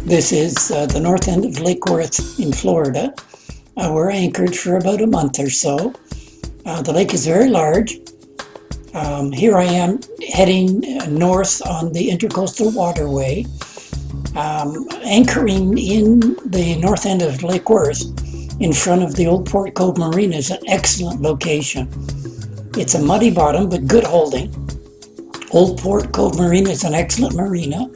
This is the north end of Lake Worth in Florida. We're anchored for about a month or so. The lake is very large. Here I am heading north on the Intercoastal Waterway, anchoring in the north end of Lake Worth in front of the Old Port Cove Marina is an excellent location. It's a muddy bottom, but good holding. Old Port Cove Marina is an excellent marina.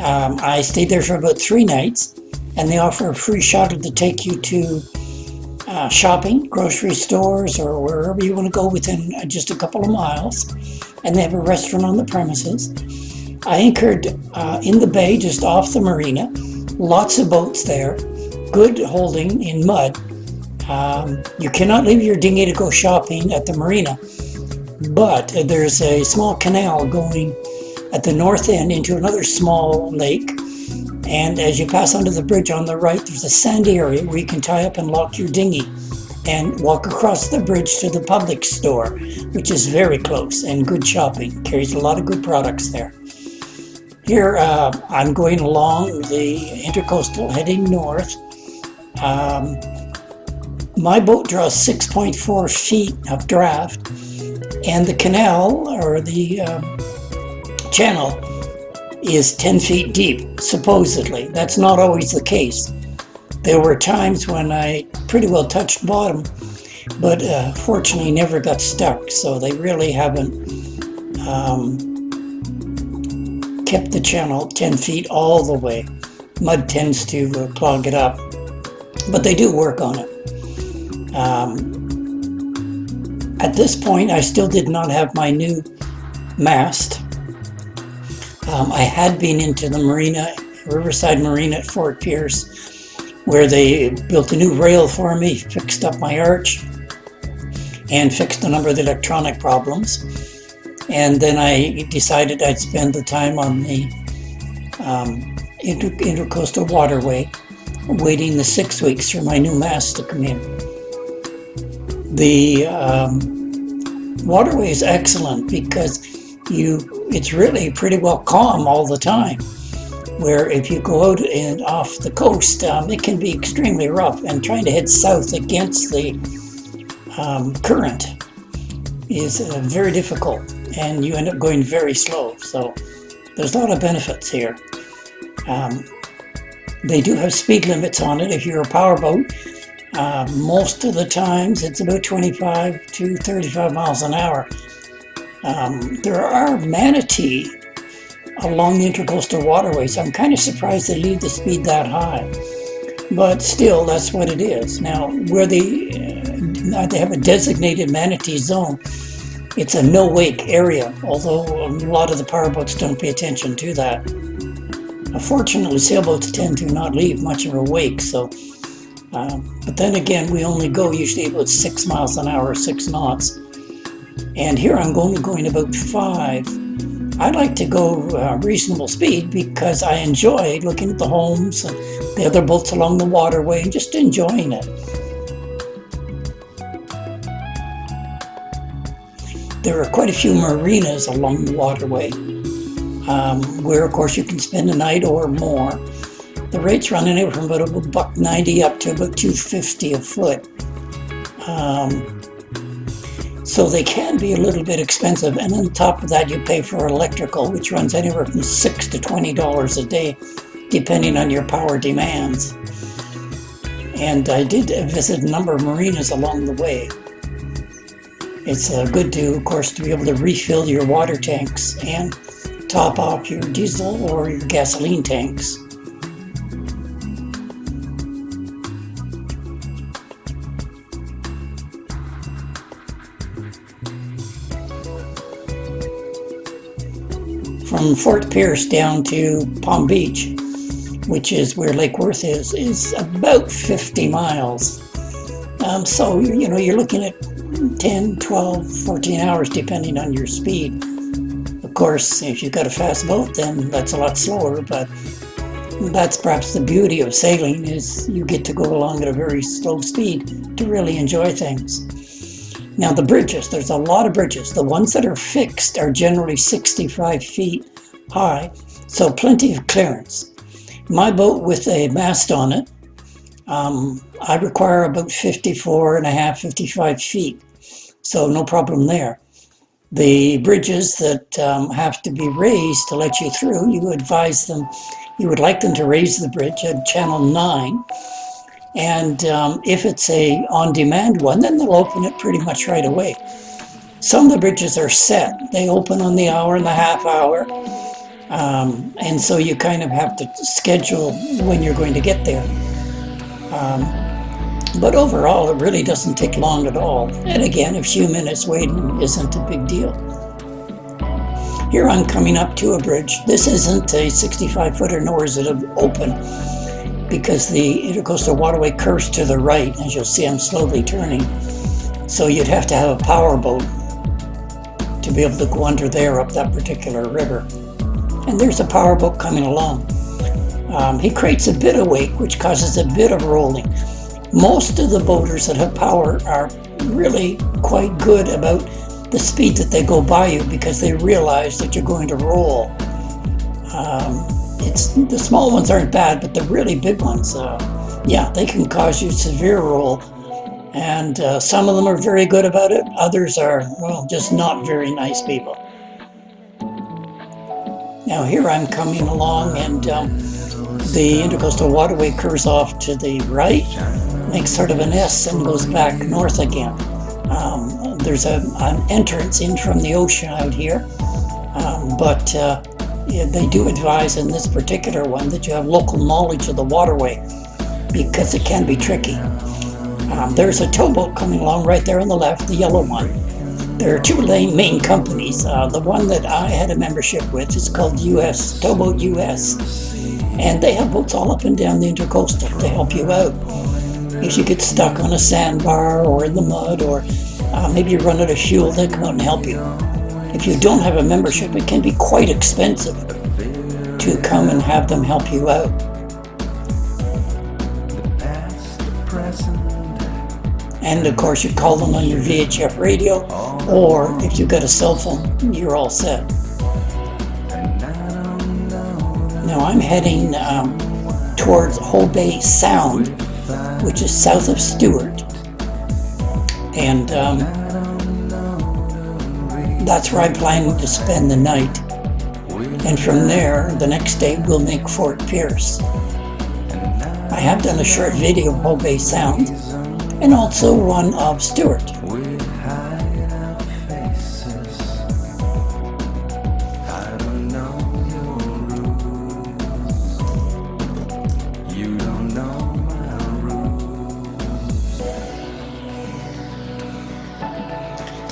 I stayed there for about 3 nights, and they offer a free shuttle to take you to shopping, grocery stores, or wherever you want to go within just a couple of miles. And they have a restaurant on the premises. I anchored in the bay just off the marina. Lots of boats there. Good holding in mud. You cannot leave your dinghy to go shopping at the marina, but there's a small canal going at the north end into another small lake. And as you pass under the bridge on the right, there's a sandy area where you can tie up and lock your dinghy and walk across the bridge to the public store, which is very close and good shopping. Carries a lot of good products there. Here I'm going along the Intercoastal heading north. My boat draws 6.4 feet of draft, and the canal or the channel is 10 feet deep, supposedly. That's not always the case. There were times when I pretty well touched bottom, but fortunately never got stuck, so they really haven't kept the channel 10 feet all the way. Mud tends to clog it up, but they do work on it. At this point, I still did not have my new mast. I had been into the marina, Riverside Marina at Fort Pierce, where they built a new rail for me, fixed up my arch, and fixed a number of the electronic problems. And then I decided I'd spend the time on the Intercoastal Waterway, waiting the 6 weeks for my new mast to come in. The waterway is excellent because it's really pretty well calm all the time. Where if you go out and off the coast, it can be extremely rough, and trying to head south against the current is very difficult, and you end up going very slow. So there's a lot of benefits here. They do have speed limits on it if you're a powerboat. Most of the times it's about 25 to 35 miles an hour. There are manatee along the Intercoastal Waterway, so I'm kind of surprised they leave the speed that high. But still, that's what it is. Now, where they have a designated manatee zone, it's a no-wake area, although a lot of the powerboats don't pay attention to that. Fortunately, sailboats tend to not leave much of a wake, so but then again, we only go usually about 6 miles an hour, 6 knots. And here I'm only going about 5. I like to go reasonable speed because I enjoy looking at the homes and the other boats along the waterway and just enjoying it. There are quite a few marinas along the waterway where, of course, you can spend a night or more. The rates run anywhere from about $1.90 up to about $2.50 a foot. So they can be a little bit expensive, and on top of that you pay for electrical, which runs anywhere from $6 to $20 a day, depending on your power demands. And I did visit a number of marinas along the way. It's good to, of course, to be able to refill your water tanks and top off your diesel or your gasoline tanks. From Fort Pierce down to Palm Beach, which is where Lake Worth is about 50 miles. So, you're looking at 10, 12, 14 hours depending on your speed. Of course, if you've got a fast boat, then that's a lot slower, but that's perhaps the beauty of sailing, is you get to go along at a very slow speed to really enjoy things. Now the bridges, there's a lot of bridges. The ones that are fixed are generally 65 feet high, so plenty of clearance. My boat with a mast on it, I require about 54 and a half, 55 feet. So no problem there. The bridges that have to be raised to let you through, you advise them, you would like them to raise the bridge at channel 9. And if it's a on-demand one, then they'll open it pretty much right away. Some of the bridges are set. They open on the hour and the half hour. And so you kind of have to schedule when you're going to get there. But overall, it really doesn't take long at all. And again, a few minutes waiting isn't a big deal. Here I'm coming up to a bridge. This isn't a 65-footer, nor is it open, because the intercoastal waterway curves to the right. As you'll see, I'm slowly turning. So you'd have to have a power boat to be able to go under there up that particular river. And there's a power boat coming along. He creates a bit of wake, which causes a bit of rolling. Most of the boaters that have power are really quite good about the speed that they go by you, because they realize that you're going to roll. The small ones aren't bad, but the really big ones, yeah, they can cause you severe roll. And some of them are very good about it. Others are, well, just not very nice people. Now here I'm coming along, and the intercoastal waterway curves off to the right, makes sort of an S and goes back north again. There's an entrance in from the ocean out here, but yeah, they do advise in this particular one that you have local knowledge of the waterway, because it can be tricky. There's a towboat coming along right there on the left, the yellow one. There are two main companies. The one that I had a membership with is called US, Towboat US. And they have boats all up and down the intercoastal to help you out. If you get stuck on a sandbar or in the mud, or maybe you run out of fuel, they come out and help you. If you don't have a membership, it can be quite expensive to come and have them help you out. And of course, you call them on your VHF radio, or if you've got a cell phone, you're all set. Now I'm heading towards Whole Bay Sound, which is south of Stewart. And that's where I'm planning to spend the night. And from there, the next day, we'll make Fort Pierce. I have done a short video of Whole Bay Sound, and also one of Stewart.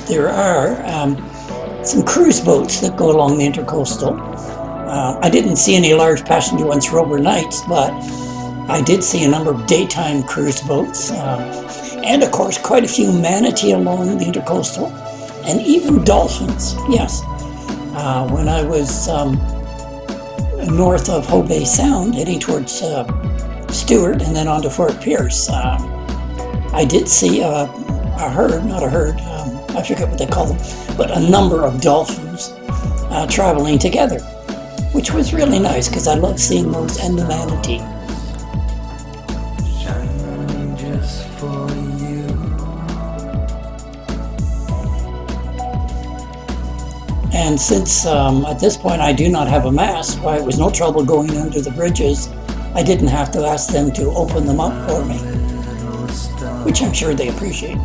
There are some cruise boats that go along the intercoastal. I didn't see any large passenger ones for overnights, but I did see a number of daytime cruise boats, and of course quite a few manatee along the intercoastal, and even dolphins, yes. When I was north of Whole Bay Sound, heading towards Stewart and then on to Fort Pierce, I did see a herd, not a herd, I forget what they call them, but a number of dolphins traveling together, which was really nice, because I love seeing those and the manatee. And since at this point I do not have a mast, why it was no trouble going under the bridges, I didn't have to ask them to open them up for me, which I'm sure they appreciate.